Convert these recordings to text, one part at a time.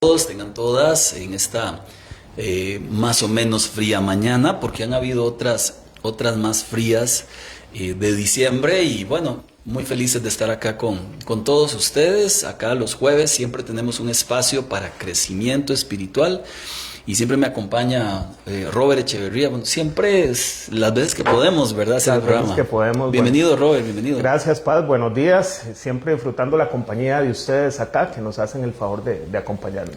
Todos, tengan todas en esta más o menos fría mañana, porque han habido otras más frías de diciembre y bueno, muy felices de estar acá con todos ustedes. Acá los jueves siempre tenemos un espacio para crecimiento espiritual y siempre me acompaña Robert Echeverría. Bueno, siempre es las veces que podemos, ¿verdad? Hacer el programa. Que podemos. Bienvenido, bueno. Robert, bienvenido. Gracias, Paz. Buenos días. Siempre disfrutando la compañía de ustedes acá, que nos hacen el favor de acompañarnos.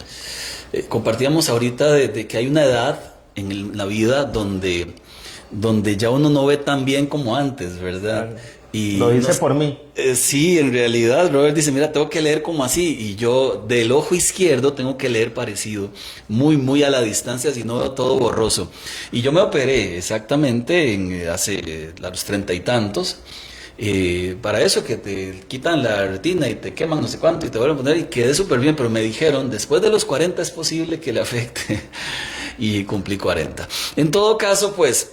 Compartíamos ahorita de que hay una edad en la vida donde ya uno no ve tan bien como antes, ¿verdad? Y lo dice por mí. Sí, en realidad Robert dice, mira, tengo que leer como así, y yo del ojo izquierdo tengo que leer parecido, muy a la distancia, si no veo todo borroso. Y yo me operé exactamente hace a los 30 y tantos, para eso que te quitan la retina y te queman no sé cuánto y te vuelven a poner, y quedé súper bien, pero me dijeron, después de los 40 es posible que le afecte, y cumplí 40. En todo caso, pues,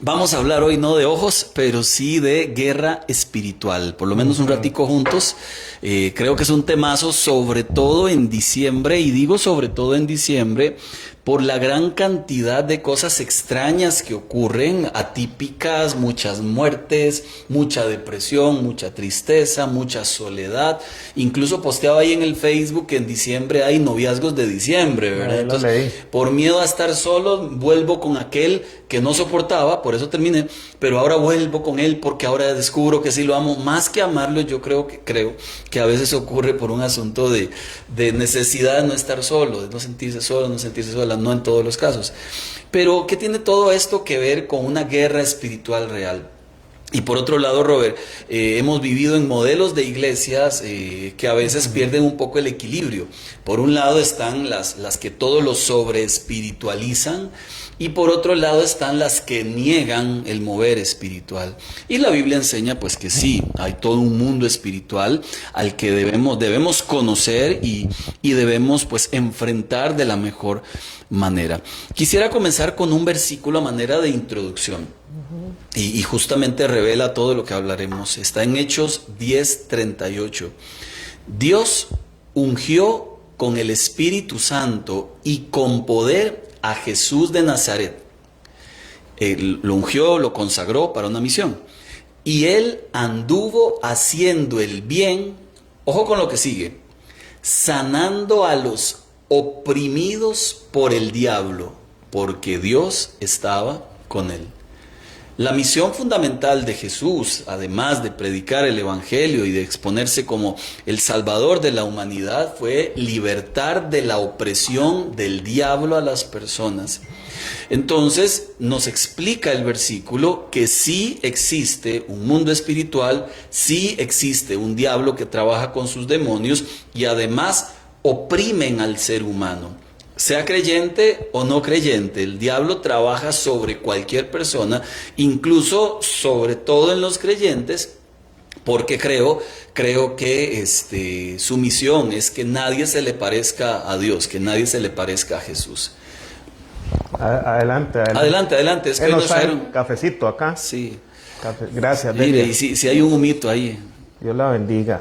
vamos a hablar hoy no de ojos, pero sí de guerra espiritual, por lo menos un ratico juntos. Creo que es un temazo, sobre todo en diciembre, y digo sobre todo en diciembre, por la gran cantidad de cosas extrañas que ocurren, atípicas, muchas muertes, mucha depresión, mucha tristeza, mucha soledad. Incluso posteaba ahí en el Facebook que en diciembre hay noviazgos de diciembre, ¿verdad? Entonces, por miedo a estar solo, vuelvo con aquel que no soportaba, por eso terminé, pero ahora vuelvo con él porque ahora descubro que sí lo amo. Más que amarlo, yo creo que a veces ocurre por un asunto de necesidad de no estar solo, de no sentirse solo, no sentirse sola, no en todos los casos. Pero, ¿qué tiene todo esto que ver con una guerra espiritual real? Y por otro lado, Robert, hemos vivido en modelos de iglesias que a veces pierden un poco el equilibrio. Por un lado están las que todo lo sobre espiritualizan, y por otro lado están las que niegan el mover espiritual. Y la Biblia enseña pues que sí, hay todo un mundo espiritual al que debemos conocer y debemos pues enfrentar de la mejor manera. Quisiera comenzar con un versículo a manera de introducción. Y justamente revela todo lo que hablaremos. Está en Hechos 10:38. Dios ungió con el Espíritu Santo y con poder a Jesús de Nazaret. Lo ungió, lo consagró para una misión. Y él anduvo haciendo el bien, ojo con lo que sigue, sanando a los oprimidos por el diablo, porque Dios estaba con él. La misión fundamental de Jesús, además de predicar el Evangelio y de exponerse como el Salvador de la humanidad, fue libertar de la opresión del diablo a las personas. Entonces nos explica el versículo que sí existe un mundo espiritual, sí existe un diablo que trabaja con sus demonios y además oprimen al ser humano. Sea creyente o no creyente, el diablo trabaja sobre cualquier persona, incluso sobre todo en los creyentes, porque creo que su misión es que nadie se le parezca a Dios, que nadie se le parezca a Jesús. Adelante. Es que nos trajeron cafecito acá. Sí. Gracias. Mire, y si hay un humito ahí. Dios la bendiga.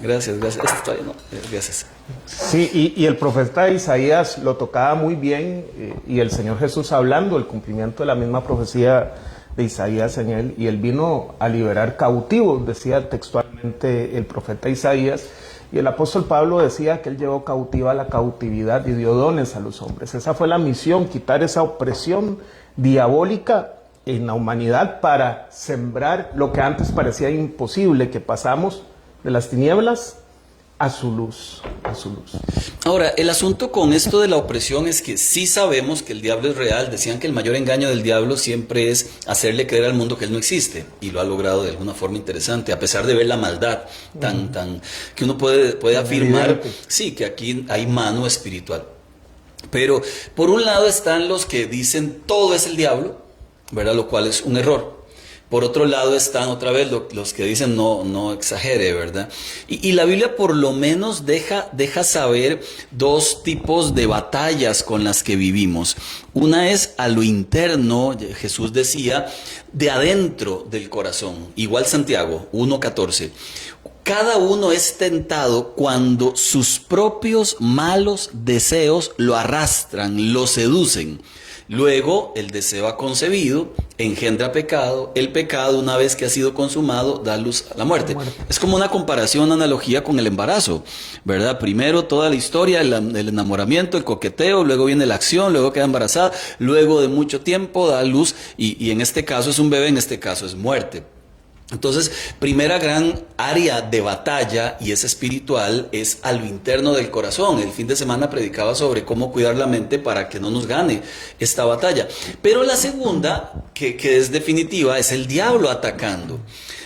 Gracias. Esto todavía no. Gracias. Sí, y el profeta Isaías lo tocaba muy bien, y el Señor Jesús hablando el cumplimiento de la misma profecía de Isaías en él, y él vino a liberar cautivos, decía textualmente el profeta Isaías, y el apóstol Pablo decía que él llevó cautiva la cautividad y dio dones a los hombres. Esa fue la misión, quitar esa opresión diabólica en la humanidad para sembrar lo que antes parecía imposible, que pasamos de las tinieblas a su luz. Ahora, el asunto con esto de la opresión es que sí sabemos que el diablo es real. Decían que el mayor engaño del diablo siempre es hacerle creer al mundo que él no existe, y lo ha logrado de alguna forma interesante, a pesar de ver la maldad tan que uno puede afirmar, sí, que aquí hay mano espiritual. Pero por un lado están los que dicen todo es el diablo, ¿verdad? Lo cual es un error. Por otro lado están otra vez los que dicen no exagere, ¿verdad? Y la Biblia por lo menos deja saber dos tipos de batallas con las que vivimos. Una es a lo interno, Jesús decía, de adentro del corazón. Igual Santiago 1:14. Cada uno es tentado cuando sus propios malos deseos lo arrastran, lo seducen. Luego el deseo ha concebido, engendra pecado, el pecado una vez que ha sido consumado da luz a la muerte. Es como una comparación, una analogía con el embarazo, ¿verdad? Primero toda la historia, el enamoramiento, el coqueteo, luego viene la acción, luego queda embarazada, luego de mucho tiempo da luz y en este caso es un bebé, en este caso es muerte. Entonces, primera gran área de batalla, y es espiritual, es a lo interno del corazón. El fin de semana predicaba sobre cómo cuidar la mente para que no nos gane esta batalla. Pero la segunda, que es definitiva, es el diablo atacando.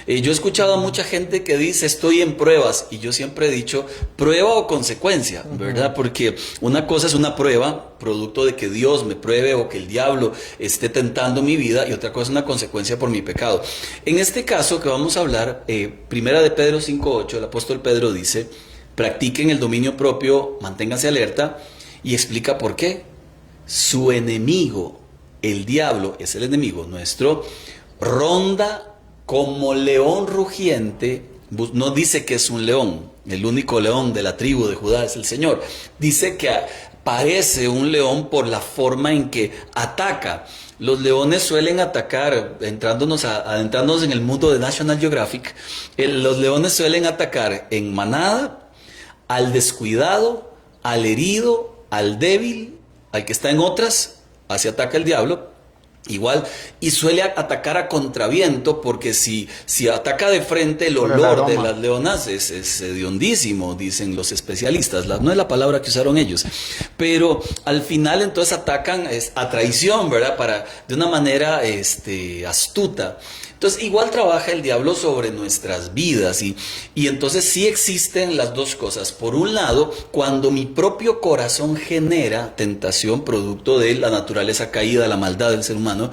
Yo he escuchado a mucha gente que dice, estoy en pruebas, y yo siempre he dicho, prueba o consecuencia, ¿verdad? Porque una cosa es una prueba, producto de que Dios me pruebe o que el diablo esté tentando mi vida, y otra cosa es una consecuencia por mi pecado. En este caso que vamos a hablar, primera de Pedro 5:8, el apóstol Pedro dice, practiquen el dominio propio, manténganse alerta, y explica por qué. Su enemigo, el diablo, es el enemigo nuestro, ronda como león rugiente. No dice que es un león, el único león de la tribu de Judá es el Señor. Dice que parece un león por la forma en que ataca. Los leones suelen atacar, adentrándonos en el mundo de National Geographic, los leones suelen atacar en manada, al descuidado, al herido, al débil, al que está en otras, así ataca el diablo. Igual, y suele atacar a contraviento, porque si ataca de frente, el olor de las leonas es hediondísimo, dicen los especialistas. No es la palabra que usaron ellos, pero al final entonces atacan a traición, ¿verdad? De una manera astuta. Entonces igual trabaja el diablo sobre nuestras vidas y entonces sí existen las dos cosas. Por un lado, cuando mi propio corazón genera tentación producto de la naturaleza caída, la maldad del ser humano,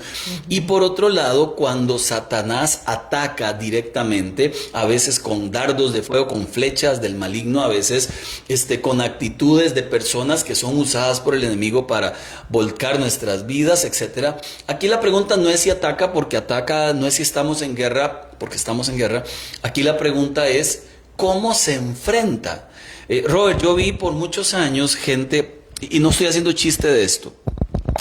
y por otro lado, cuando Satanás ataca directamente, a veces con dardos de fuego, con flechas del maligno, a veces con actitudes de personas que son usadas por el enemigo para volcar nuestras vidas, etcétera. Aquí la pregunta no es si ataca porque ataca, no es si estamos en guerra porque estamos en guerra. Aquí la pregunta es ¿cómo se enfrenta? Robert, yo vi por muchos años gente, y no estoy haciendo chiste de esto,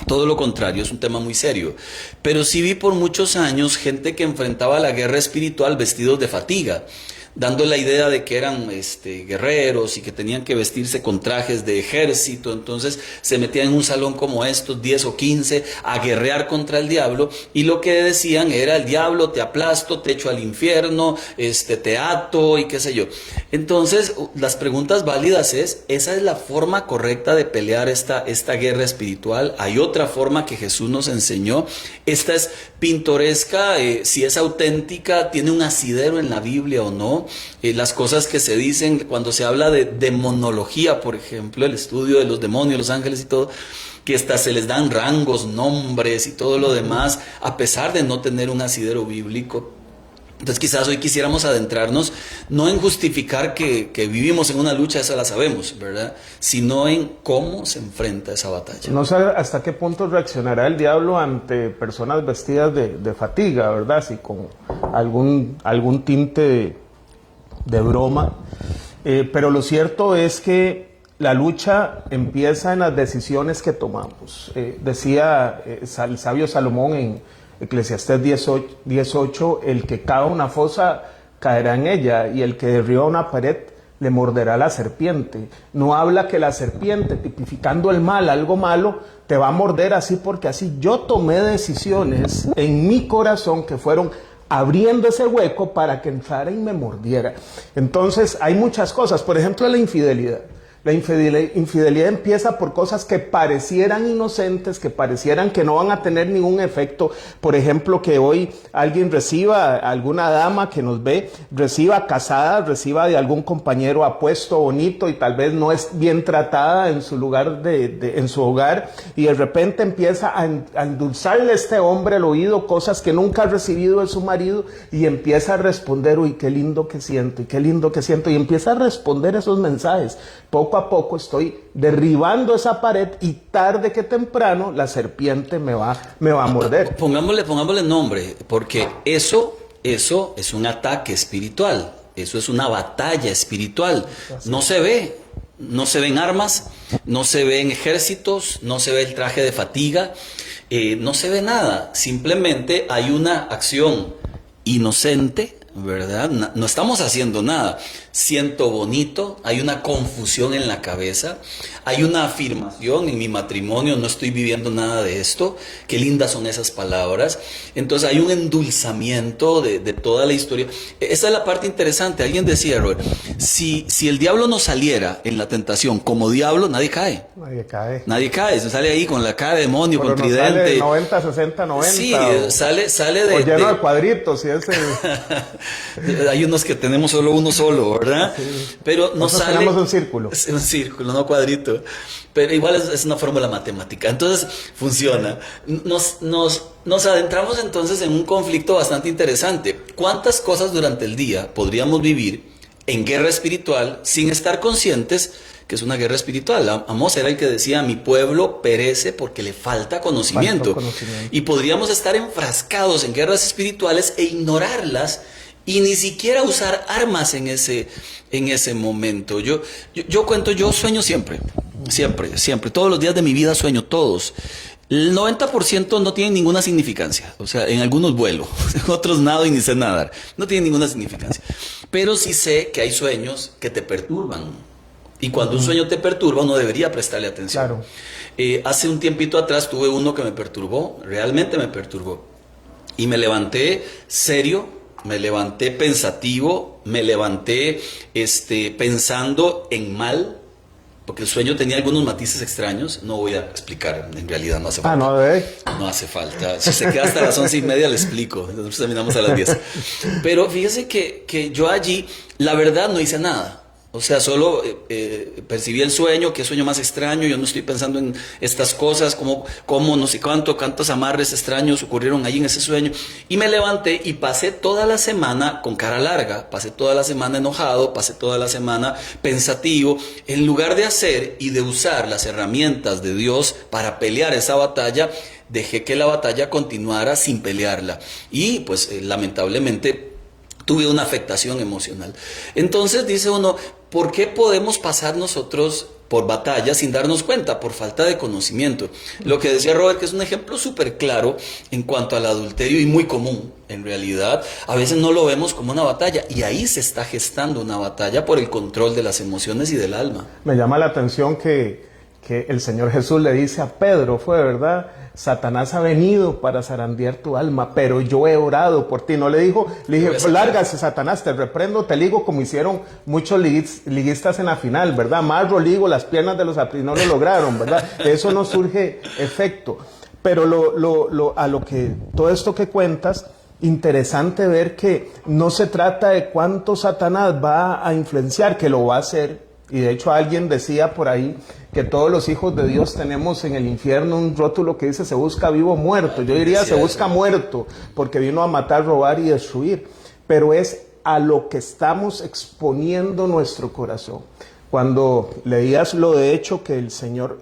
todo lo contrario, es un tema muy serio, pero sí vi por muchos años gente que enfrentaba la guerra espiritual vestidos de fatiga, dando la idea de que eran guerreros y que tenían que vestirse con trajes de ejército. Entonces se metían en un salón como estos, 10 o 15, a guerrear contra el diablo, y lo que decían era: el diablo, te aplasto, te echo al infierno, te ato y qué sé yo. Entonces las preguntas válidas ¿esa es la forma correcta de pelear esta guerra espiritual? ¿Hay otra forma que Jesús nos enseñó? ¿Esta es pintoresca? Si es auténtica, ¿tiene un asidero en la Biblia o no? Las cosas que se dicen cuando se habla de demonología, por ejemplo, el estudio de los demonios, los ángeles y todo, que hasta se les dan rangos, nombres y todo lo demás, a pesar de no tener un asidero bíblico. Entonces quizás hoy quisiéramos adentrarnos no en justificar que vivimos en una lucha, esa la sabemos, ¿verdad? Sino en cómo se enfrenta esa batalla. No sé hasta qué punto reaccionará el diablo ante personas vestidas de fatiga, ¿verdad? Si con algún tinte de broma. Pero lo cierto es que la lucha empieza en las decisiones que tomamos. Decía el sabio Salomón en Eclesiastés 18, el que cava una fosa caerá en ella, y el que derriba una pared le morderá la serpiente. No habla que la serpiente, tipificando el mal, algo malo, te va a morder así porque así. Yo tomé decisiones en mi corazón que fueron abriendo ese hueco para que entrara y me mordiera. Entonces hay muchas cosas, por ejemplo la infidelidad. La infidelidad empieza por cosas que parecieran inocentes, que parecieran que no van a tener ningún efecto. Por ejemplo, que hoy alguien reciba, alguna dama que nos ve, reciba casada, reciba de algún compañero apuesto, bonito, y tal vez no es bien tratada en su lugar, en su hogar, y de repente empieza a endulzarle a este hombre el oído cosas que nunca ha recibido de su marido, y empieza a responder: uy, qué lindo que siento, y qué lindo que siento, y empieza a responder esos mensajes. Poco a poco estoy derribando esa pared, y tarde que temprano la serpiente me va a morder. Pongámosle nombre, porque eso es un ataque espiritual. eso es una batalla espiritual. No se ve, no se ven armas, no se ven ejércitos, no se ve el traje de fatiga, no se ve nada. Simplemente hay una acción inocente, ¿verdad? No estamos haciendo nada. Siento bonito, hay una confusión en la cabeza, hay una afirmación: en mi matrimonio no estoy viviendo nada de esto, qué lindas son esas palabras. Entonces hay un endulzamiento de toda la historia. Esa es la parte interesante. Alguien decía, Robert, si el diablo no saliera en la tentación como diablo, nadie cae. Nadie cae. Nadie cae, se sale ahí con la cara de demonio, Pero con no tridente. sale 90, 60, 90. Sí, sale de... O lleno de cuadritos, y ese... Hay unos que tenemos solo uno solo, ¿verdad? Sí. Pero no Nosotros sale... tenemos un círculo. Es un círculo, no cuadrito. Pero igual es una fórmula matemática. Entonces, funciona. Nos adentramos entonces en un conflicto bastante interesante. ¿Cuántas cosas durante el día podríamos vivir en guerra espiritual sin estar conscientes que es una guerra espiritual? Amós era el que decía: mi pueblo perece porque le falta conocimiento. Y podríamos estar enfrascados en guerras espirituales e ignorarlas y ni siquiera usar armas en ese momento. Yo cuento, yo sueño siempre, todos los días de mi vida sueño, todos. El 90% no tienen ninguna significancia. O sea, en algunos vuelo, en otros nado y ni sé nadar. No tienen ninguna significancia. Pero sí sé que hay sueños que te perturban. Y cuando un sueño te perturba, uno debería prestarle atención. Claro. Hace un tiempito atrás tuve uno que me perturbó, realmente me perturbó. Y me levanté serio, me levanté pensativo, me levanté pensando en mal, porque el sueño tenía algunos matices extraños. No voy a explicar, en realidad no hace falta. No hace falta. Si se queda hasta las 11:30 le explico. Nosotros terminamos a las 10. Pero fíjese que yo allí, la verdad, no hice nada. O sea, solo percibí el sueño, qué sueño más extraño, yo no estoy pensando en estas cosas, cómo no sé cuántos amarres extraños ocurrieron ahí en ese sueño. Y me levanté y pasé toda la semana con cara larga, pasé toda la semana enojado, pasé toda la semana pensativo. En lugar de hacer y de usar las herramientas de Dios para pelear esa batalla, dejé que la batalla continuara sin pelearla. Y pues lamentablemente tuve una afectación emocional. Entonces dice uno, ¿por qué podemos pasar nosotros por batalla sin darnos cuenta? Por falta de conocimiento. Lo que decía Robert, que es un ejemplo súper claro en cuanto al adulterio y muy común. En realidad, a veces no lo vemos como una batalla, y ahí se está gestando una batalla por el control de las emociones y del alma. Me llama la atención que el Señor Jesús le dice a Pedro, fue verdad, Satanás ha venido para zarandear tu alma, pero yo he orado por ti. No le dijo, le dije, lárgase Satanás, te reprendo, te ligo, como hicieron muchos liguistas en la final, ¿verdad? Amarro, ligo las piernas de los no lo lograron, ¿verdad? Eso no surge efecto. Pero a lo que, todo esto que cuentas, interesante ver que no se trata de cuánto Satanás va a influenciar, que lo va a hacer. Y de hecho alguien decía por ahí que todos los hijos de Dios tenemos en el infierno un rótulo que dice se busca vivo o muerto. Yo diría se busca muerto, porque vino a matar, robar y destruir. Pero es a lo que estamos exponiendo nuestro corazón. Cuando leías los hechos que el Señor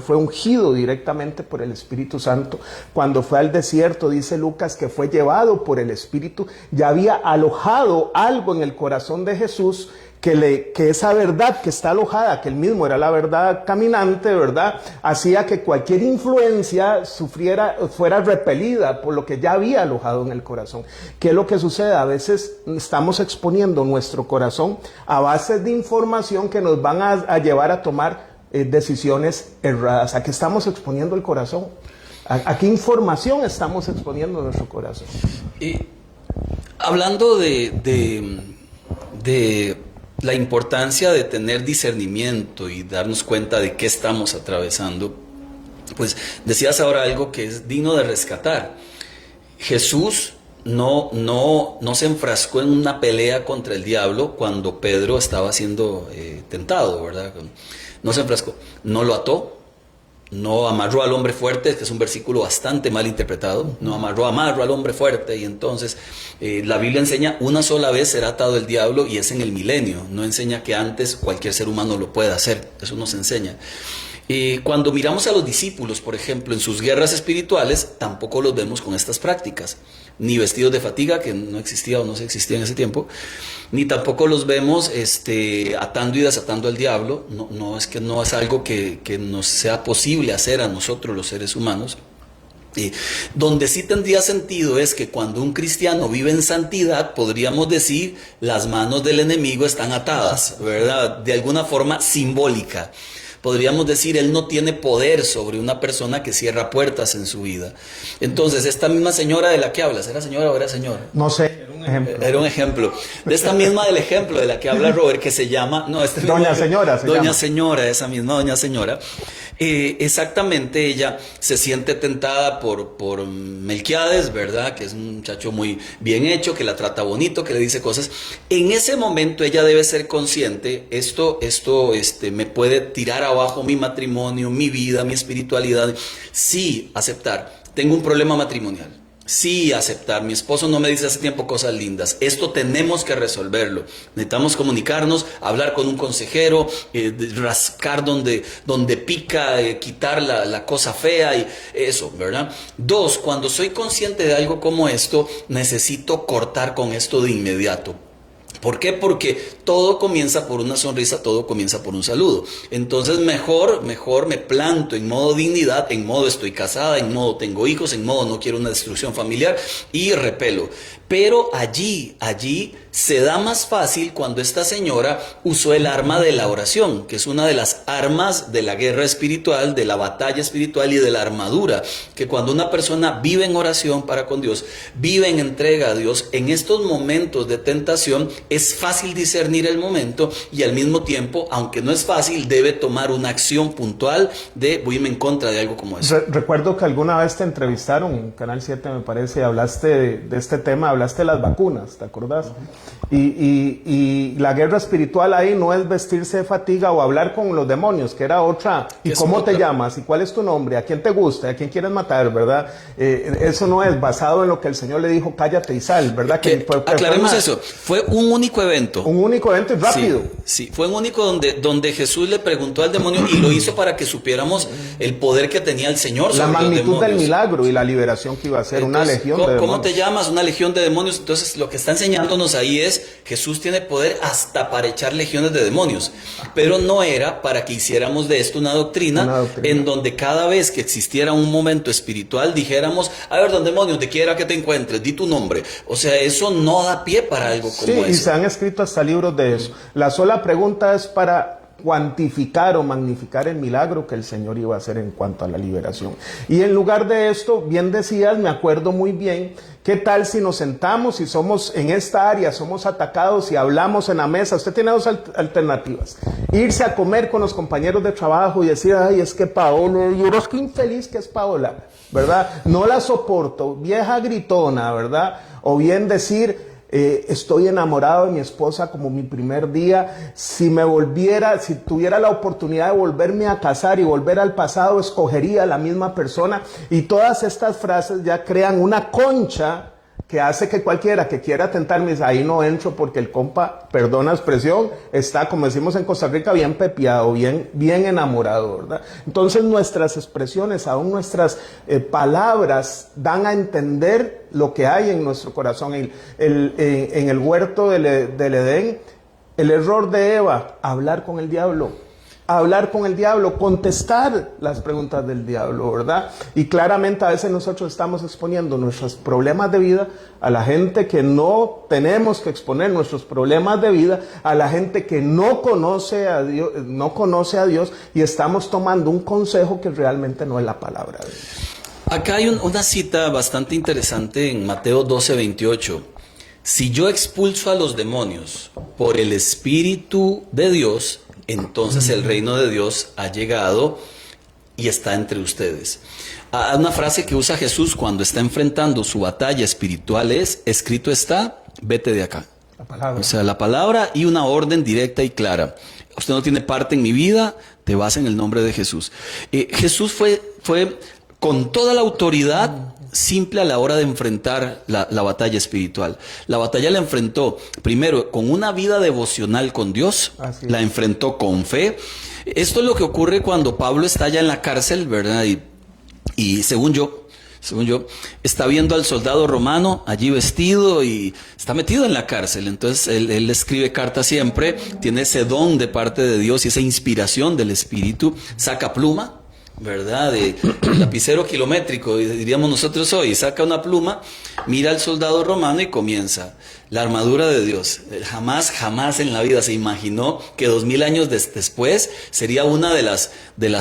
fue ungido directamente por el Espíritu Santo, cuando fue al desierto, dice Lucas que fue llevado por el Espíritu, ya había alojado algo en el corazón de Jesús, que esa verdad que está alojada, que él mismo era la verdad caminante, ¿verdad?, hacía que cualquier influencia fuera repelida por lo que ya había alojado en el corazón. ¿Qué es lo que sucede? A veces estamos exponiendo nuestro corazón a bases de información que nos van a llevar a tomar decisiones erradas. ¿A qué estamos exponiendo el corazón? ¿A qué información estamos exponiendo nuestro corazón? Y hablando de la importancia de tener discernimiento y darnos cuenta de qué estamos atravesando, pues decías ahora algo que es digno de rescatar. Jesús no se enfrascó en una pelea contra el diablo cuando Pedro estaba siendo tentado, ¿verdad? No se enfrascó, no lo ató, no amarró al hombre fuerte, que es un versículo bastante mal interpretado. No amarró al hombre fuerte, y entonces la Biblia enseña una sola vez será atado el diablo, y es en el milenio. No enseña que antes cualquier ser humano lo pueda hacer, eso nos enseña. Cuando miramos a los discípulos, por ejemplo, en sus guerras espirituales, tampoco los vemos con estas prácticas. Ni vestidos de fatiga, que no existía o no se existía en ese tiempo, ni tampoco los vemos atando y desatando al diablo. No es que no es algo que nos sea posible hacer a nosotros los seres humanos. Donde sí tendría sentido es que cuando un cristiano vive en santidad, podríamos decir, las manos del enemigo están atadas, ¿verdad? De alguna forma simbólica. Podríamos decir, él no tiene poder sobre una persona que cierra puertas en su vida. Entonces, esta misma señora de la que hablas, ¿era señora o era señor? No sé, era un ejemplo. Era un ejemplo. De esta misma del ejemplo de la que habla Robert, que se llama... Doña Señora. Doña Señora, esa misma Doña Señora. Exactamente, ella se siente tentada por Melquiades, ¿verdad? Que es un muchacho muy bien hecho, que la trata bonito, que le dice cosas. En ese momento ella debe ser consciente, esto me puede tirar abajo mi matrimonio, mi vida, mi espiritualidad. Sí, aceptar. Tengo un problema matrimonial. Sí, aceptar. Mi esposo no me dice hace tiempo cosas lindas. Esto tenemos que resolverlo. Necesitamos comunicarnos, hablar con un consejero, rascar donde pica, quitar la cosa fea y eso, ¿verdad? 2, cuando soy consciente de algo como esto, necesito cortar con esto de inmediato. ¿Por qué? Porque todo comienza por una sonrisa, todo comienza por un saludo. Entonces mejor me planto en modo dignidad, en modo estoy casada, en modo tengo hijos, en modo no quiero una destrucción familiar y repelo. Pero allí se da más fácil cuando esta señora usó el arma de la oración, que es una de las armas de la guerra espiritual, de la batalla espiritual y de la armadura, que cuando una persona vive en oración para con Dios, vive en entrega a Dios, en estos momentos de tentación es fácil discernir el momento y al mismo tiempo, aunque no es fácil, debe tomar una acción puntual de voy en contra de algo como eso. Recuerdo que alguna vez te entrevistaron en Canal 7, me parece, hablaste de este tema, hablaste de las vacunas, ¿te acordás? Y la guerra espiritual ahí no es vestirse de fatiga o hablar con los demonios, que era otra. ¿Y cómo te llamas? ¿Y cuál es tu nombre? ¿A quién te gusta? ¿A quién quieres matar? ¿Verdad? Eso no es basado en lo que el Señor le dijo, cállate y sal, ¿verdad? Aclaremos eso. Fue un único evento. Un único evento y rápido. Sí, fue un único donde Jesús le preguntó al demonio y lo hizo para que supiéramos el poder que tenía el Señor sobre la magnitud los demonios. Del milagro y la liberación que iba a hacer. Entonces, una legión de demonios. ¿Cómo te llamas? Una legión de demonios. Entonces lo que está enseñándonos ahí es Jesús tiene poder hasta para echar legiones de demonios, pero no era para que hiciéramos de esto una doctrina en donde cada vez que existiera un momento espiritual dijéramos, a ver, don demonio, te quiera que te encuentres, di tu nombre. O sea, eso no da pie para algo como eso. Sí, y se han escrito hasta libros de eso. La sola pregunta es para cuantificar o magnificar el milagro que el Señor iba a hacer en cuanto a la liberación. Y en lugar de esto, bien decías, me acuerdo muy bien, ¿qué tal si nos sentamos y somos en esta área, somos atacados y hablamos en la mesa? Usted tiene dos alternativas. Irse a comer con los compañeros de trabajo y decir, ay, es que Paola, yo es que infeliz que es Paola, ¿verdad? No la soporto, vieja gritona, ¿verdad? O bien decir, estoy enamorado de mi esposa como mi primer día. Si tuviera la oportunidad de volverme a casar y volver al pasado, escogería a la misma persona. Y todas estas frases ya crean una concha que hace que cualquiera que quiera tentarme, ahí no entro porque el compa, perdona la expresión, está, como decimos en Costa Rica, bien pepiado, bien enamorado, ¿verdad? Entonces nuestras expresiones, aún nuestras palabras, dan a entender lo que hay en nuestro corazón. En el huerto del Edén, el error de Eva, hablar con el diablo, contestar las preguntas del diablo, ¿verdad? Y claramente a veces nosotros estamos exponiendo nuestros problemas de vida a la gente que no tenemos que exponer nuestros problemas de vida, a la gente que no conoce a Dios, y estamos tomando un consejo que realmente no es la palabra de Dios. Acá hay una cita bastante interesante en Mateo 12:28. Si yo expulso a los demonios por el Espíritu de Dios, entonces el reino de Dios ha llegado y está entre ustedes. Una frase que usa Jesús cuando está enfrentando su batalla espiritual es, escrito está, vete de acá. La palabra. O sea, la palabra y una orden directa y clara. Usted no tiene parte en mi vida, te vas en el nombre de Jesús. Jesús fue con toda la autoridad, simple a la hora de enfrentar la batalla espiritual. La batalla la enfrentó primero con una vida devocional con Dios, la enfrentó con fe. Esto es lo que ocurre cuando Pablo está ya en la cárcel, ¿verdad? Y según yo, está viendo al soldado romano allí vestido y está metido en la cárcel. Entonces él escribe cartas siempre, tiene ese don de parte de Dios y esa inspiración del Espíritu, saca pluma, ¿verdad? De lapicero kilométrico, diríamos nosotros hoy, saca una pluma, mira al soldado romano y comienza. La armadura de Dios. Jamás en la vida se imaginó que 2000 años después sería una de las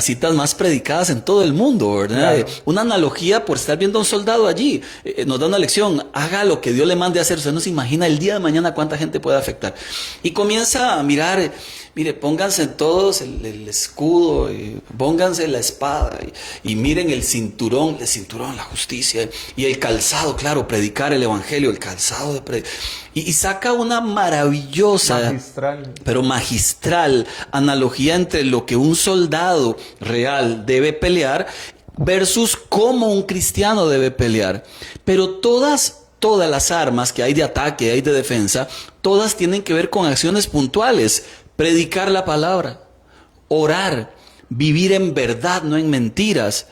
citas más predicadas en todo el mundo, ¿verdad? Claro. Una analogía por estar viendo a un soldado allí. Nos da una lección, haga lo que Dios le mande a hacer. Usted no se imagina el día de mañana cuánta gente puede afectar. Y comienza a mirar, mire, pónganse todos el escudo, pónganse la espada y miren el cinturón, la justicia y el calzado, claro, predicar el evangelio, el calzado de predicar. Y saca una maravillosa, magistral analogía entre lo que un soldado real debe pelear versus cómo un cristiano debe pelear. Pero todas las armas que hay de ataque, hay de defensa, todas tienen que ver con acciones puntuales. Predicar la palabra, orar, vivir en verdad, no en mentiras.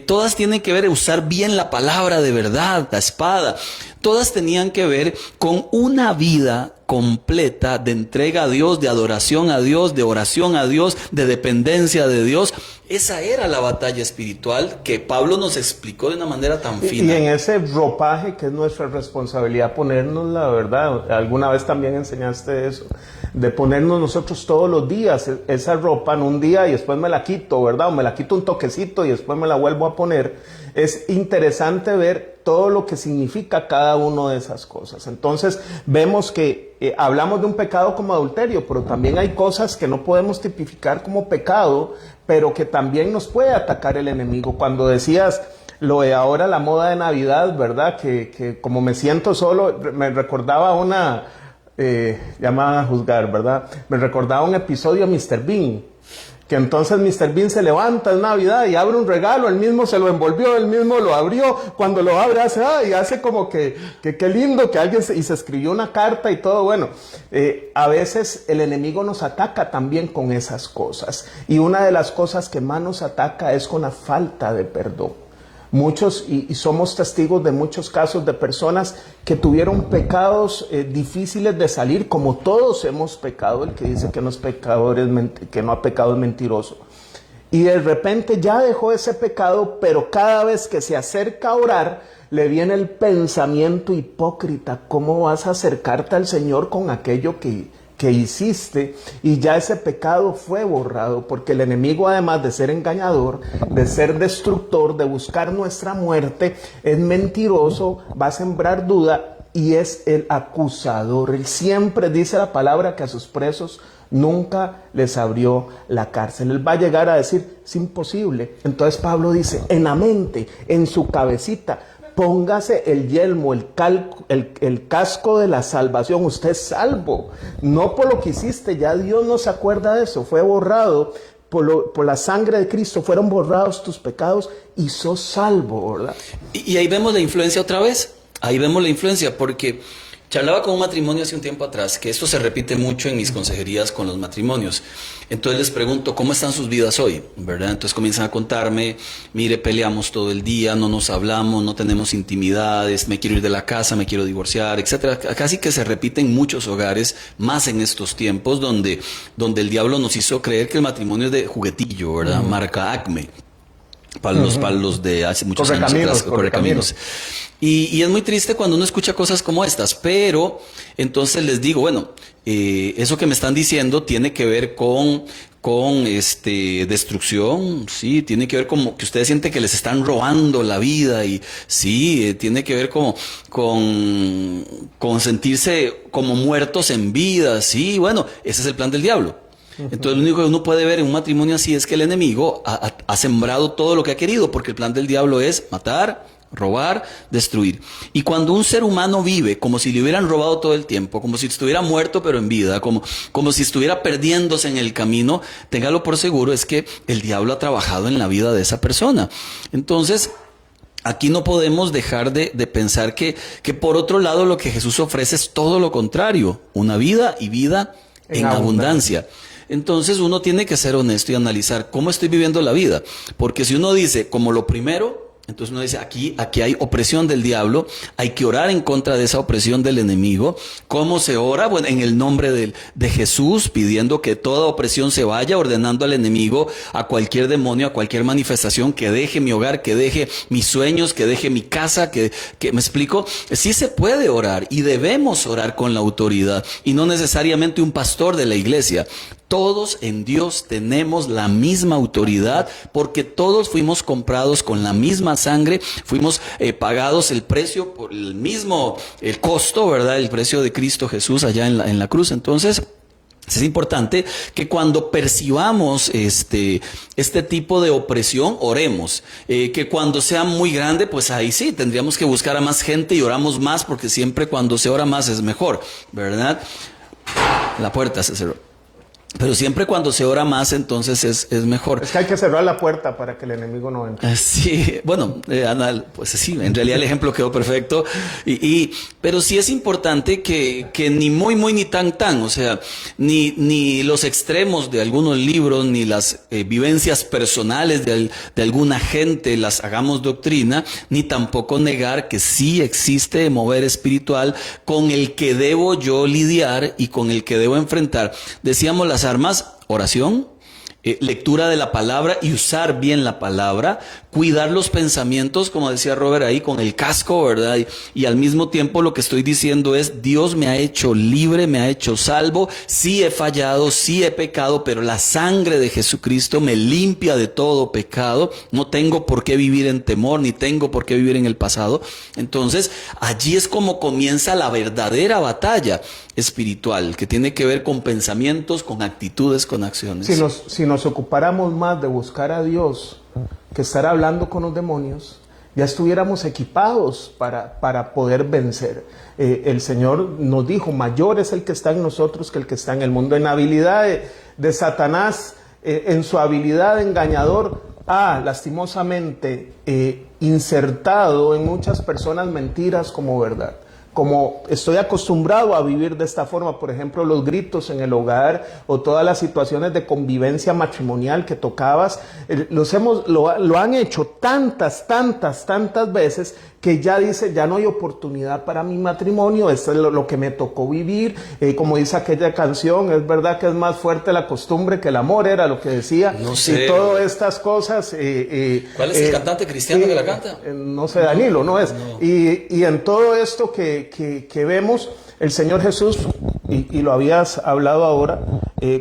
Todas tienen que ver, usar bien la palabra de verdad, la espada. Todas tenían que ver con una vida completa de entrega a Dios, de adoración a Dios, de oración a Dios, de dependencia de Dios. Esa era la batalla espiritual que Pablo nos explicó de una manera tan fina. Y en ese ropaje que es nuestra responsabilidad ponernos, la verdad, alguna vez también enseñaste eso, de ponernos nosotros todos los días esa ropa en un día y después me la quito, ¿verdad? O me la quito un toquecito y después me la vuelvo a poner. Es interesante ver todo lo que significa cada una de esas cosas. Entonces vemos que hablamos de un pecado como adulterio, pero también hay cosas que no podemos tipificar como pecado, pero que también nos puede atacar el enemigo. Cuando decías lo de ahora la moda de Navidad, ¿verdad? Que como me siento solo, me recordaba una, ya me van a juzgar, ¿verdad? Me recordaba un episodio de Mr. Bean, que entonces Mr. Bean se levanta en Navidad y abre un regalo, él mismo se lo envolvió, él mismo lo abrió, cuando lo abre hace como que qué lindo que alguien y se escribió una carta y todo. Bueno, a veces el enemigo nos ataca también con esas cosas, y una de las cosas que más nos ataca es con la falta de perdón. Muchos, y somos testigos de muchos casos de personas que tuvieron pecados difíciles de salir, como todos hemos pecado. El que dice que no es pecador, que no ha pecado es mentiroso. Y de repente ya dejó ese pecado, pero cada vez que se acerca a orar, le viene el pensamiento hipócrita. ¿Cómo vas a acercarte al Señor con aquello que hiciste? Y ya ese pecado fue borrado, porque el enemigo, además de ser engañador, de ser destructor, de buscar nuestra muerte, es mentiroso, va a sembrar duda y es el acusador. Él siempre dice la palabra que a sus presos nunca les abrió la cárcel. Él va a llegar a decir, es imposible. Entonces Pablo dice, en la mente, en su cabecita, póngase el yelmo, el casco de la salvación. Usted es salvo, no por lo que hiciste, ya Dios no se acuerda de eso, fue borrado por la sangre de Cristo, fueron borrados tus pecados y sos salvo, ¿verdad? Y ahí vemos la influencia otra vez, porque charlaba con un matrimonio hace un tiempo atrás, que esto se repite mucho en mis consejerías con los matrimonios. Entonces les pregunto, ¿cómo están sus vidas hoy? ¿Verdad? Entonces comienzan a contarme, mire, peleamos todo el día, no nos hablamos, no tenemos intimidades, me quiero ir de la casa, me quiero divorciar, etcétera. Casi que se repite en muchos hogares, más en estos tiempos donde el diablo nos hizo creer que el matrimonio es de juguetillo, ¿verdad? Marca Acme. Para los de hace muchos años atrás, Correcaminos. Y es muy triste cuando uno escucha cosas como estas, pero entonces les digo, bueno, eso que me están diciendo tiene que ver con destrucción, sí, tiene que ver como que ustedes sienten que les están robando la vida, y sí, tiene que ver con sentirse como muertos en vida, sí, bueno, ese es el plan del diablo. Entonces lo único que uno puede ver en un matrimonio así es que el enemigo ha sembrado todo lo que ha querido, porque el plan del diablo es matar, robar, destruir. Y cuando un ser humano vive como si le hubieran robado todo el tiempo, como si estuviera muerto pero en vida, como si estuviera perdiéndose en el camino, téngalo por seguro, es que el diablo ha trabajado en la vida de esa persona. Entonces, aquí no podemos dejar de pensar que por otro lado lo que Jesús ofrece es todo lo contrario, una vida y vida en abundancia. Entonces uno tiene que ser honesto y analizar cómo estoy viviendo la vida, porque si uno dice como lo primero, entonces uno dice, aquí hay opresión del diablo, hay que orar en contra de esa opresión del enemigo. ¿Cómo se ora? Bueno, en el nombre de Jesús, pidiendo que toda opresión se vaya, ordenando al enemigo, a cualquier demonio, a cualquier manifestación, que deje mi hogar, que deje mis sueños, que deje mi casa, que ¿me explico? Sí se puede orar y debemos orar con la autoridad y no necesariamente un pastor de la iglesia. Todos en Dios tenemos la misma autoridad porque todos fuimos comprados con la misma sangre, fuimos pagados el precio por el costo, ¿verdad? El precio de Cristo Jesús allá en la cruz. Entonces, es importante que cuando percibamos este tipo de opresión, oremos. Que cuando sea muy grande, pues ahí sí, tendríamos que buscar a más gente y oramos más porque siempre cuando se ora más es mejor, ¿verdad? La puerta se cerró. Pero siempre cuando se ora más, entonces es mejor. Es que hay que cerrar la puerta para que el enemigo no entre. Sí, bueno, Ana, pues sí, en realidad el ejemplo quedó perfecto. Pero sí es importante que ni muy, muy, ni tan, o sea, ni los extremos de algunos libros, ni las vivencias personales de alguna gente las hagamos doctrina, ni tampoco negar que sí existe mover espiritual con el que debo yo lidiar y con el que debo enfrentar. Decíamos las armas, oración, lectura de la palabra y usar bien la palabra, cuidar los pensamientos, como decía Robert ahí, con el casco, ¿verdad? Y al mismo tiempo lo que estoy diciendo es, Dios me ha hecho libre, me ha hecho salvo, sí he fallado, sí he pecado, pero la sangre de Jesucristo me limpia de todo pecado, no tengo por qué vivir en temor, ni tengo por qué vivir en el pasado. Entonces, allí es como comienza la verdadera batalla espiritual, que tiene que ver con pensamientos, con actitudes, con acciones. Si nos ocupáramos más de buscar a Dios que estar hablando con los demonios, ya estuviéramos equipados para poder vencer. El Señor nos dijo, mayor es el que está en nosotros que el que está en el mundo. En habilidad de Satanás, en su habilidad de engañador, lastimosamente insertado en muchas personas mentiras como verdad. Como estoy acostumbrado a vivir de esta forma, por ejemplo, los gritos en el hogar o todas las situaciones de convivencia matrimonial que tocabas, lo han hecho tantas veces que ya dice, ya no hay oportunidad para mi matrimonio, esto es lo que me tocó vivir, como dice aquella canción, es verdad que es más fuerte la costumbre que el amor, era lo que decía, no sé, y todas estas cosas. ¿Cuál es el cantante cristiano que la canta? No sé, Danilo, no es. No. Y en todo esto que vemos, el Señor Jesús, y lo habías hablado ahora,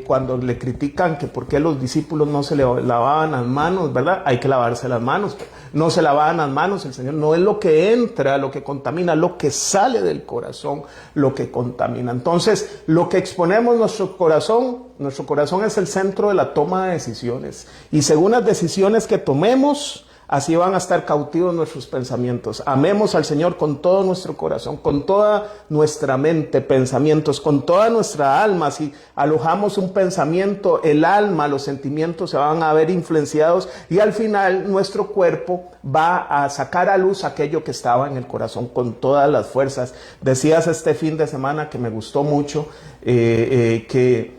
cuando le critican que por qué los discípulos no se le lavaban las manos, ¿verdad? Hay que lavarse las manos. No se lavaban las manos, el Señor no es lo que entra, lo que contamina, lo que sale del corazón, lo que contamina. Entonces, lo que exponemos nuestro corazón es el centro de la toma de decisiones. Y según las decisiones que tomemos, así van a estar cautivos nuestros pensamientos. Amemos al Señor con todo nuestro corazón, con toda nuestra mente, pensamientos, con toda nuestra alma. Si alojamos un pensamiento, el alma, los sentimientos se van a ver influenciados y al final nuestro cuerpo va a sacar a luz aquello que estaba en el corazón con todas las fuerzas. Decías este fin de semana que me gustó mucho, que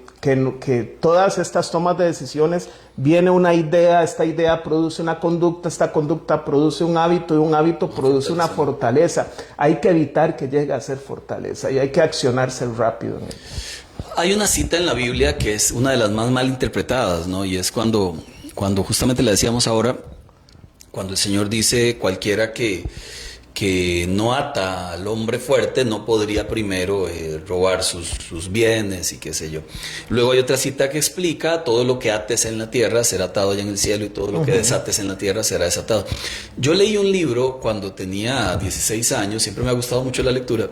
todas estas tomas de decisiones viene una idea, esta idea produce una conducta, esta conducta produce un hábito y un hábito produce una fortaleza. Hay que evitar que llegue a ser fortaleza y hay que accionarse rápido en ello. Hay una cita en la Biblia que es una de las más mal interpretadas, ¿no? Y es cuando justamente le decíamos ahora, cuando el Señor dice cualquiera que no ata al hombre fuerte no podría primero robar sus bienes y qué sé yo. Luego hay otra cita que explica, todo lo que ates en la tierra será atado allá en el cielo y todo lo que desates en la tierra será desatado. Yo leí un libro cuando tenía 16 años, siempre me ha gustado mucho la lectura,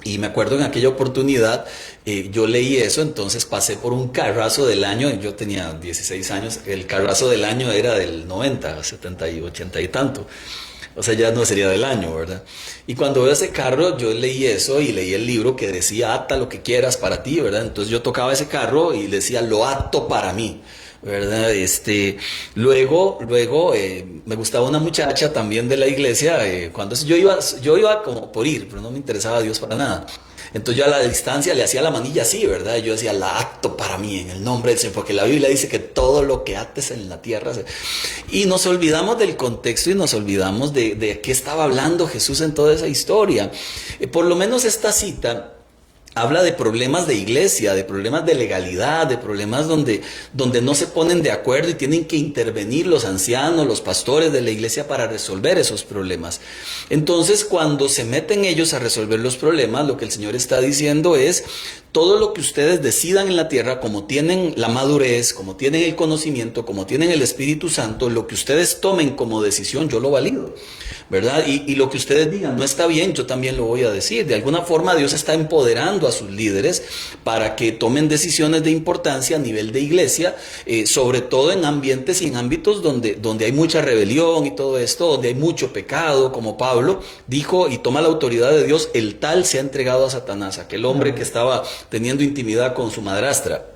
y me acuerdo en aquella oportunidad, yo leí eso, entonces pasé por un carrazo del año, yo tenía 16 años, el carrazo del año era del 90, 70 y 80 y tanto. O sea, ya no sería del año, ¿verdad? Y cuando veo ese carro, yo leí eso y leí el libro que decía, ata lo que quieras para ti, ¿verdad? Entonces yo tocaba ese carro y decía, lo ato para mí. ¿verdad? Luego, me gustaba una muchacha también de la iglesia, cuando yo iba como por ir, pero no me interesaba a Dios para nada. Entonces yo a la distancia le hacía la manilla así, ¿verdad? Yo decía, la acto para mí en el nombre del Señor, porque la Biblia dice que todo lo que ates en la tierra. Y nos olvidamos del contexto y nos olvidamos de qué estaba hablando Jesús en toda esa historia. Por lo menos esta cita habla de problemas de iglesia, de problemas de legalidad, de problemas donde no se ponen de acuerdo y tienen que intervenir los ancianos, los pastores de la iglesia para resolver esos problemas. Entonces, cuando se meten ellos a resolver los problemas, lo que el Señor está diciendo es: todo lo que ustedes decidan en la tierra, como tienen la madurez, como tienen el conocimiento, como tienen el Espíritu Santo, lo que ustedes tomen como decisión, yo lo valido, ¿verdad? Y lo que ustedes digan no está bien, yo también lo voy a decir. De alguna forma Dios está empoderando a sus líderes para que tomen decisiones de importancia a nivel de iglesia, sobre todo en ambientes y en ámbitos donde hay mucha rebelión y todo esto, donde hay mucho pecado, como Pablo dijo y toma la autoridad de Dios: el tal se ha entregado a Satanás, aquel hombre que estaba teniendo intimidad con su madrastra.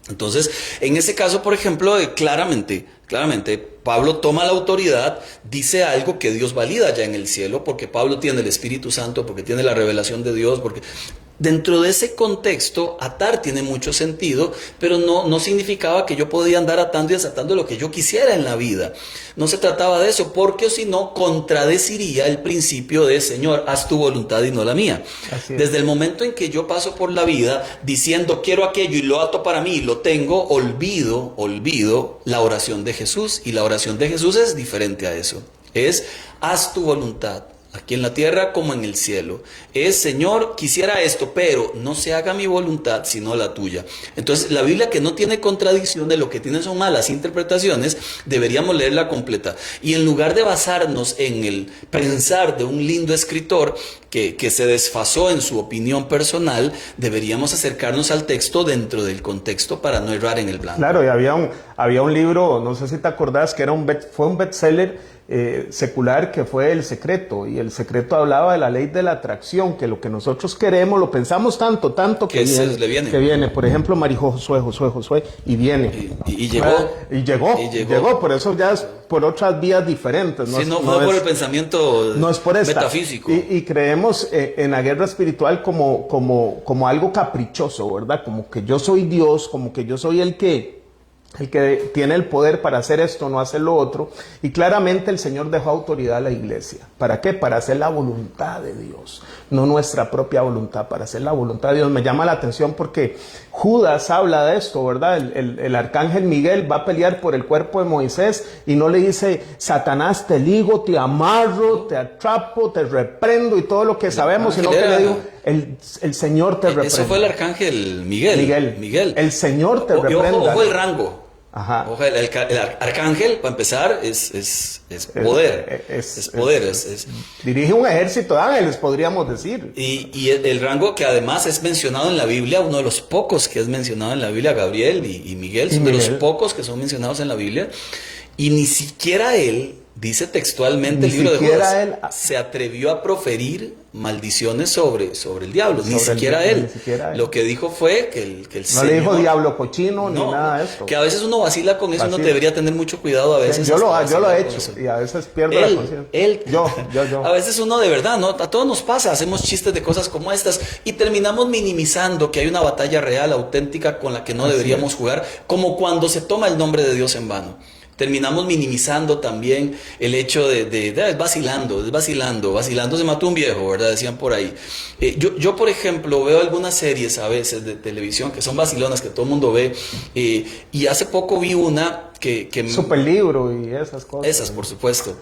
Entonces, en ese caso, por ejemplo, claramente, Pablo toma la autoridad, dice algo que Dios valida ya en el cielo, porque Pablo tiene el Espíritu Santo, porque tiene la revelación de Dios, porque dentro de ese contexto, atar tiene mucho sentido, pero no significaba que yo podía andar atando y desatando lo que yo quisiera en la vida. No se trataba de eso, porque si no, contradeciría el principio de: Señor, haz tu voluntad y no la mía. Desde el momento en que yo paso por la vida diciendo quiero aquello y lo ato para mí y lo tengo, olvido la oración de Jesús, y la oración de Jesús es diferente a eso. Es: haz tu voluntad, aquí en la tierra como en el cielo. Es: Señor, quisiera esto, pero no se haga mi voluntad sino la tuya. Entonces, la Biblia, que no tiene contradicciones, lo que tiene son malas interpretaciones, deberíamos leerla completa. Y en lugar de basarnos en el pensar de un lindo escritor que se desfasó en su opinión personal, deberíamos acercarnos al texto dentro del contexto para no errar en el blanco. Claro, y había un libro, no sé si te acordás, que fue un bestseller secular, que fue El Secreto, y El Secreto hablaba de la ley de la atracción, que lo que nosotros queremos lo pensamos tanto que viene. Por ejemplo, Marijo Josué, y viene. Y llegó. Por eso ya es por otras vías diferentes. No por el pensamiento no es por esta, metafísico. Y creemos en la guerra espiritual como algo caprichoso, ¿verdad? Como que yo soy Dios, como que yo soy el que tiene el poder para hacer esto, no hacer lo otro. Y claramente el Señor dejó autoridad a la iglesia. ¿Para qué? Para hacer la voluntad de Dios, no nuestra propia voluntad, para hacer la voluntad de Dios. Me llama la atención porque Judas habla de esto, ¿verdad? El arcángel Miguel va a pelear por el cuerpo de Moisés y no le dice: Satanás, te ligo, te amarro, te atrapo, te reprendo y todo lo que sabemos, sino que le digo: el Señor te reprende. Eso fue el arcángel Miguel. El Señor te reprende. Ojo el rango. Ajá. Ojo, el arcángel, para empezar, es poder. Es poder. Dirige un ejército de ángeles, podríamos decir. Y el rango que además es mencionado en la Biblia, uno de los pocos que es mencionado en la Biblia, Gabriel y Miguel, son de los pocos que son mencionados en la Biblia. Y ni siquiera él, dice textualmente el libro de Judas, se atrevió a proferir maldiciones sobre el diablo. Ni siquiera él. Lo que dijo fue que el Señor... No le dijo diablo cochino ni nada de eso. Que a veces uno vacila con eso, uno debería tener mucho cuidado a veces. Yo lo he hecho y a veces pierdo la conciencia. Yo. A veces uno de verdad, ¿no? A todos nos pasa, hacemos chistes de cosas como estas y terminamos minimizando que hay una batalla real, auténtica, con la que no deberíamos jugar, como cuando se toma el nombre de Dios en vano. Terminamos minimizando también el hecho de vacilando se mató un viejo, ¿verdad? Decían por ahí. Yo, por ejemplo, veo algunas series a veces de televisión que son vacilonas, que todo el mundo ve, y hace poco vi una que Superlibro y esas cosas. Esas, por supuesto.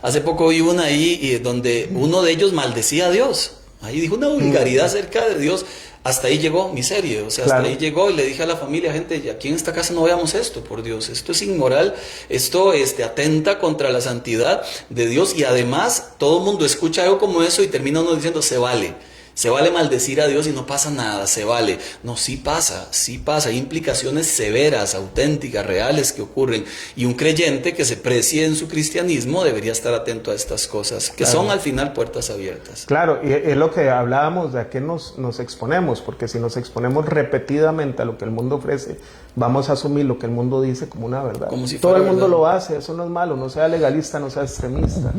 Hace poco vi una ahí donde uno de ellos maldecía a Dios. Ahí dijo una vulgaridad acerca de Dios. Hasta ahí llegó mi serie, o sea, hasta ahí llegó, y le dije a la familia: gente, aquí en esta casa no veamos esto, por Dios, esto es inmoral, esto atenta contra la santidad de Dios, y además todo el mundo escucha algo como eso y termina uno diciendo: se vale, Se vale maldecir a Dios y no pasa nada, se vale. No, sí pasa, sí pasa. Hay implicaciones severas, auténticas, reales que ocurren. Y un creyente que se precie en su cristianismo debería estar atento a estas cosas, que son al final puertas abiertas. Claro, y es lo que hablábamos de a qué nos exponemos, porque si nos exponemos repetidamente a lo que el mundo ofrece, vamos a asumir lo que el mundo dice como una verdad. Como si todo fuera el mundo verdad. lo hace, eso no es malo, no sea legalista, no sea extremista.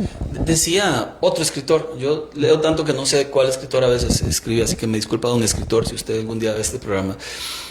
Decía otro escritor, yo leo tanto que no sé cuál escritor a veces escribe, así que me disculpa don escritor si usted algún día ve este programa,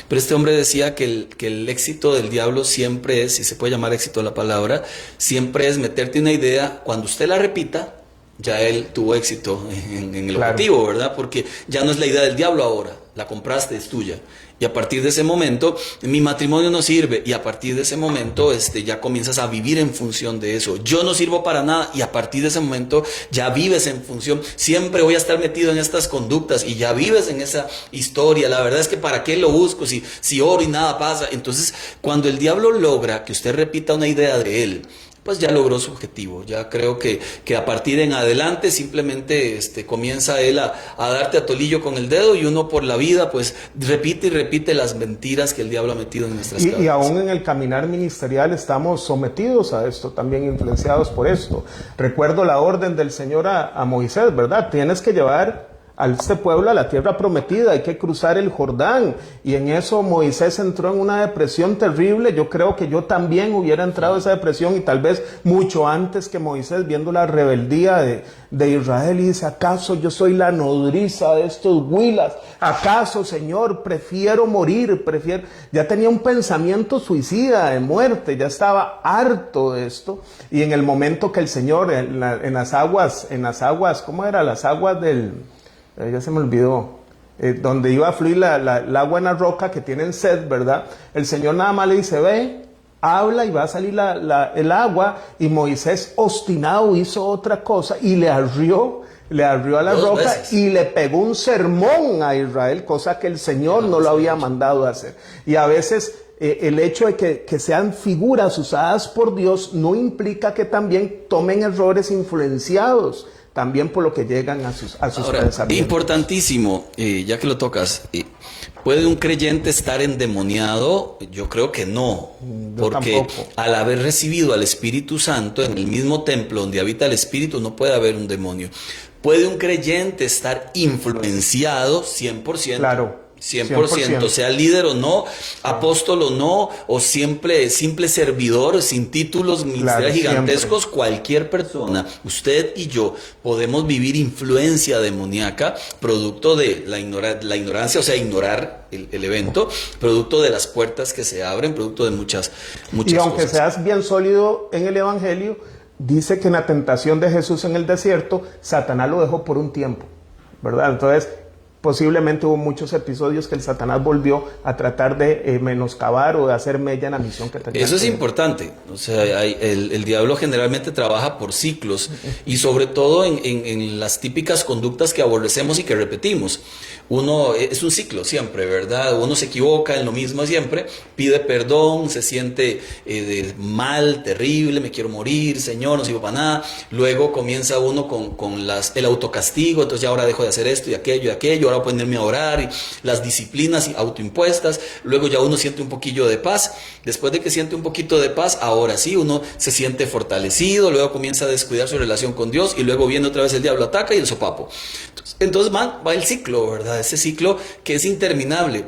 pero este hombre decía que el éxito del diablo siempre es, si se puede llamar éxito la palabra, siempre es meterte una idea, cuando usted la repita, ya él tuvo éxito en el Claro. objetivo, ¿verdad? Porque ya no es la idea del diablo ahora, la compraste, es tuya. Y a partir de ese momento, mi matrimonio no sirve. Y a partir de ese momento, ya comienzas a vivir en función de eso. Yo no sirvo para nada. Y a partir de ese momento, ya vives en función. Siempre voy a estar metido en estas conductas. Y ya vives en esa historia. La verdad es que ¿para qué lo busco si oro y nada pasa? Entonces, cuando el diablo logra que usted repita una idea de él, pues ya logró su objetivo. Ya creo que a partir en adelante simplemente comienza él a darte a tolillo con el dedo y uno por la vida pues repite y repite las mentiras que el diablo ha metido en nuestras cabezas. Y aún en el caminar ministerial estamos sometidos a esto, también influenciados por esto. Recuerdo la orden del Señor a Moisés, ¿verdad? Tienes que llevar a este pueblo a la tierra prometida, hay que cruzar el Jordán, y en eso Moisés entró en una depresión terrible. Yo creo que yo también hubiera entrado en esa depresión, y tal vez mucho antes que Moisés, viendo la rebeldía de Israel, y dice: ¿acaso yo soy la nodriza de estos huilas? ¿Acaso, Señor, prefiero morir? Ya tenía un pensamiento suicida de muerte, ya estaba harto de esto, y en el momento que el Señor en las aguas, ¿cómo era? Las aguas del... ya se me olvidó, donde iba a fluir el agua en la roca, que tienen sed, ¿verdad? El Señor nada más le dice: ve, habla y va a salir el agua, y Moisés, obstinado, hizo otra cosa y le arrió a la roca veces. y le pegó un sermón a Israel, cosa que el Señor no lo había mandado a hacer. Y a veces el hecho de que sean figuras usadas por Dios no implica que también tomen errores influenciados también por lo que llegan a sus Ahora, pensamientos. importantísimo, ya que lo tocas, ¿puede un creyente estar endemoniado? Yo creo que no, porque tampoco. al haber recibido al Espíritu Santo en el mismo templo donde habita el Espíritu, no puede haber un demonio. ¿Puede un creyente estar influenciado 100%? Claro. 100%, sea líder o no, apóstol o no, o simple servidor, sin títulos ministeriales gigantescos, cualquier persona, usted y yo, podemos vivir influencia demoníaca, producto de la ignorancia, o sea, ignorar el evento, producto de las puertas que se abren, producto de muchas Y aunque cosas. seas bien sólido en el Evangelio, dice que en la tentación de Jesús en el desierto, Satanás lo dejó por un tiempo, ¿verdad? Entonces, posiblemente hubo muchos episodios que el Satanás volvió a tratar de menoscabar o de hacer mella en la misión que tenía. Eso es importante, o sea, el diablo generalmente trabaja por ciclos y sobre todo en las típicas conductas que aborrecemos y que repetimos. Uno es un ciclo siempre, ¿verdad? Uno se equivoca en lo mismo siempre, pide perdón, se siente mal, terrible, me quiero morir, Señor, no sirvo para nada. Luego comienza uno con el autocastigo, entonces ya ahora dejo de hacer esto y aquello, ahora voy a ponerme a orar, y las disciplinas autoimpuestas. Luego ya uno siente un poquillo de paz. Después de que siente un poquito de paz, ahora sí, uno se siente fortalecido, luego comienza a descuidar su relación con Dios, y luego viene otra vez el diablo, ataca y el sopapo. Entonces va el ciclo, ¿verdad? Ese ciclo que es interminable.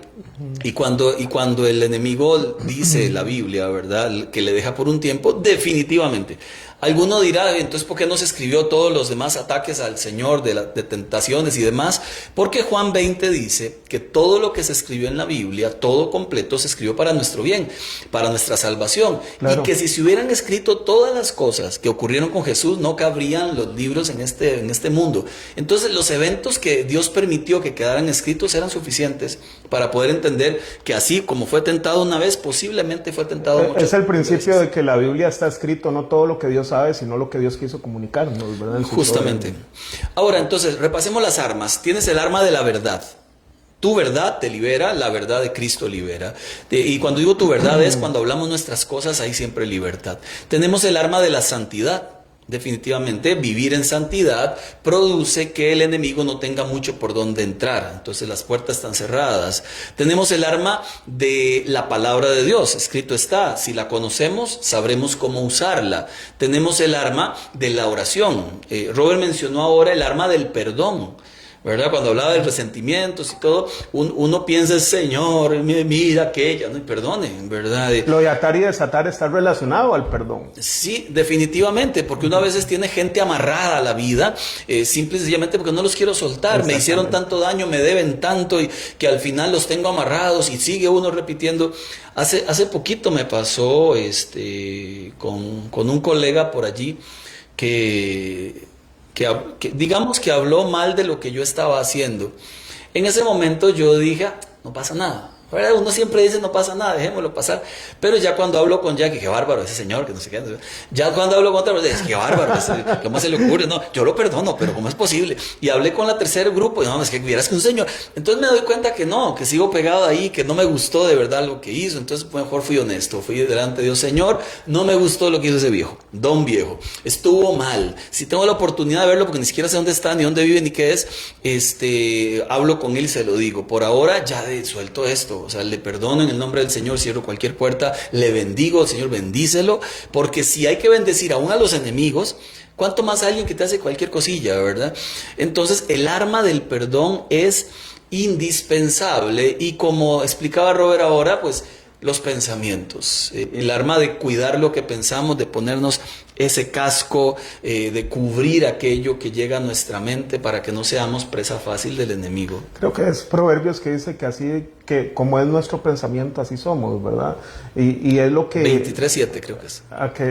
Y cuando el enemigo dice la Biblia, ¿verdad?, que le deja por un tiempo, definitivamente. Alguno dirá: entonces, ¿por qué no se escribió todos los demás ataques al Señor de tentaciones y demás? Porque Juan 20 dice que todo lo que se escribió en la Biblia, todo completo, se escribió para nuestro bien, para nuestra salvación. Claro. Y que si se hubieran escrito todas las cosas que ocurrieron con Jesús, no cabrían los libros en este mundo. Entonces, los eventos que Dios permitió que quedaran escritos eran suficientes para poder entender que así como fue tentado una vez, posiblemente fue tentado muchas veces. Es el principio de que la Biblia está escrito, no todo lo que Dios sabe, sino lo que Dios quiso comunicarnos, ¿verdad? Justamente. Ahora, entonces, repasemos las armas. Tienes el arma de la verdad. Tu verdad te libera, la verdad de Cristo libera. Y cuando digo tu verdad es cuando hablamos nuestras cosas, hay siempre libertad. Tenemos el arma de la santidad. Definitivamente, vivir en santidad produce que el enemigo no tenga mucho por donde entrar. Entonces las puertas están cerradas. Tenemos el arma de la palabra de Dios. Escrito está, si la conocemos, sabremos cómo usarla. Tenemos el arma de la oración. Robert mencionó ahora el arma del perdón, ¿verdad? Cuando hablaba de resentimientos y todo, uno piensa, Señor, mira aquella, no, y perdone, ¿verdad? Lo de atar y desatar está relacionado al perdón. Sí, definitivamente, porque uno a veces tiene gente amarrada a la vida, simple y sencillamente porque no los quiero soltar, me hicieron tanto daño, me deben tanto, y que al final los tengo amarrados, y sigue uno repitiendo. Hace poquito me pasó con un colega por allí que digamos que habló mal de lo que yo estaba haciendo. En ese momento yo dije, no pasa nada. ¿Verdad? Uno siempre dice, no pasa nada, dejémoslo pasar. Pero ya cuando hablo con Jackie, qué bárbaro ese señor, que no sé qué. Ya cuando hablo con otra persona, qué bárbaro, ¿cómo se le ocurre? No, yo lo perdono, pero ¿cómo es posible? Y hablé con la tercer grupo, y no, es que vieras que un señor. Entonces me doy cuenta que no, que sigo pegado ahí, que no me gustó de verdad lo que hizo. Entonces mejor fui honesto, fui delante de Dios, Señor, no me gustó lo que hizo ese viejo, don viejo. Estuvo mal. Si tengo la oportunidad de verlo, porque ni siquiera sé dónde está, ni dónde vive, ni qué es, hablo con él y se lo digo. Por ahora ya suelto esto. O sea, le perdono en el nombre del Señor, cierro cualquier puerta, le bendigo, Señor, bendícelo, porque si hay que bendecir aún a los enemigos, ¿cuánto más a alguien que te hace cualquier cosilla, verdad? Entonces, el arma del perdón es indispensable, y como explicaba Robert ahora, pues los pensamientos, el arma de cuidar lo que pensamos, de ponernos ese casco, de cubrir aquello que llega a nuestra mente para que no seamos presa fácil del enemigo. Creo que es Proverbios que dice que así, que como es nuestro pensamiento, así somos, ¿verdad? Y es lo que... 23:7 creo que es.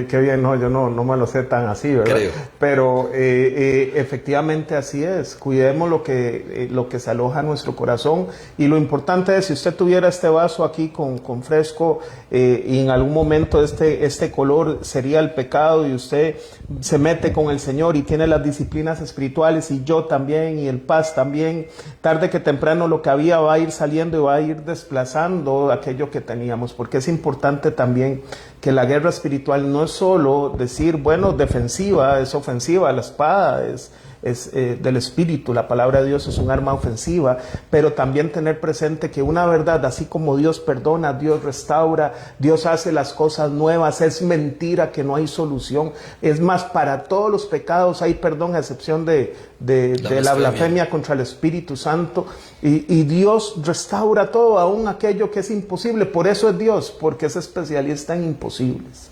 Qué bien, no, yo no me lo sé tan así, ¿verdad? Creo. Pero efectivamente así es. Cuidemos lo que se aloja en nuestro corazón. Y lo importante es, si usted tuviera este vaso aquí con fresco, y en algún momento este color sería el pecado, y usted se mete con el Señor y tiene las disciplinas espirituales, y yo también, y el paz también, tarde que temprano lo que había va a ir saliendo y va a ir desplazando aquello que teníamos, porque es importante también que la guerra espiritual no es solo decir, bueno, defensiva, es ofensiva, la espada es del espíritu, la palabra de Dios es un arma ofensiva, pero también tener presente que una verdad, así como Dios perdona, Dios restaura, Dios hace las cosas nuevas, es mentira que no hay solución. Es más, para todos los pecados hay perdón, a excepción de la blasfemia contra el Espíritu Santo, y Dios restaura todo, aún aquello que es imposible. Por eso es Dios, porque es especialista en imposibles.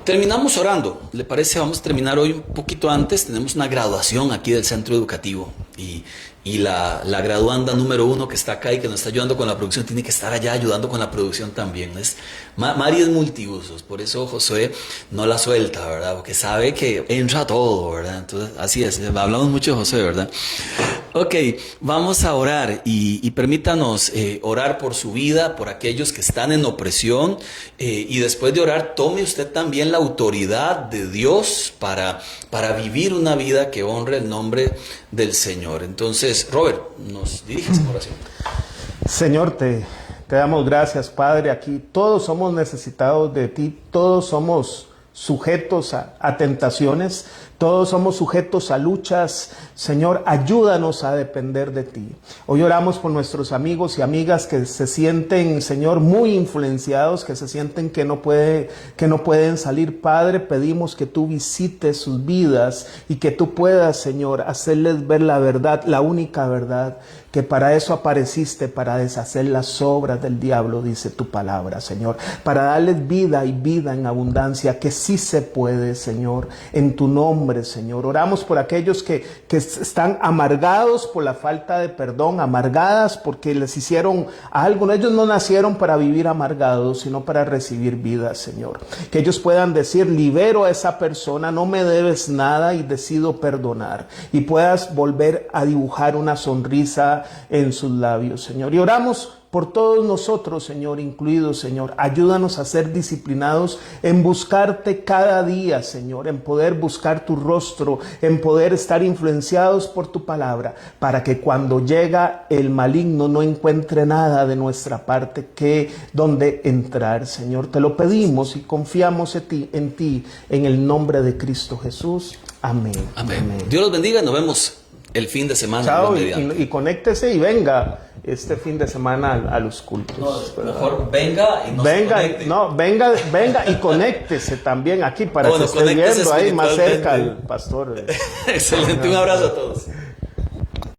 Terminamos orando, ¿le parece? Vamos a terminar hoy un poquito antes. Tenemos una graduación aquí del centro educativo, y la graduanda número 1 que está acá y que nos está ayudando con la producción tiene que estar allá ayudando con la producción también. Mari es multiusos, por eso Josué no la suelta, ¿verdad? Porque sabe que entra todo, ¿verdad? Entonces, así es, hablamos mucho de Josué, ¿verdad? Ok, vamos a orar, y permítanos orar por su vida, por aquellos que están en opresión, y después de orar, tome usted también la autoridad de Dios para vivir una vida que honre el nombre del Señor. Entonces, Robert, nos diriges en oración. Señor, te damos gracias, Padre. Aquí todos somos necesitados de ti, todos somos sujetos a tentaciones, todos somos sujetos a luchas. Señor, ayúdanos a depender de ti. Hoy oramos por nuestros amigos y amigas que se sienten, Señor, muy influenciados, que se sienten que no pueden salir. Padre, pedimos que tú visites sus vidas y que tú puedas, Señor, hacerles ver la verdad, la única verdad, que para eso apareciste, para deshacer las obras del diablo, dice tu palabra, Señor, para darles vida y vida en abundancia, que sí se puede, Señor, en tu nombre, Señor. Oramos por aquellos que están amargados por la falta de perdón, amargadas porque les hicieron algo. Ellos no nacieron para vivir amargados, sino para recibir vida, Señor. Que ellos puedan decir, libero a esa persona, no me debes nada y decido perdonar. Y puedas volver a dibujar una sonrisa en sus labios, Señor. Y oramos por todos nosotros, Señor, incluidos, Señor. Ayúdanos a ser disciplinados en buscarte cada día, Señor, en poder buscar tu rostro, en poder estar influenciados por tu palabra, para que cuando llega el maligno no encuentre nada de nuestra parte que donde entrar, Señor. Te lo pedimos y confiamos en ti, en el nombre de Cristo Jesús. Amén. Amén. Amén. Dios los bendiga. Nos vemos el fin de semana. Chao, Dios mediante. y conéctese y venga este fin de semana a los cultos. No, mejor venga y no se Venga, conecte. venga y conéctese también aquí para Bueno, que esté conéctese viendo ahí más cerca espiritualmente. al pastor. Excelente. Un abrazo a todos.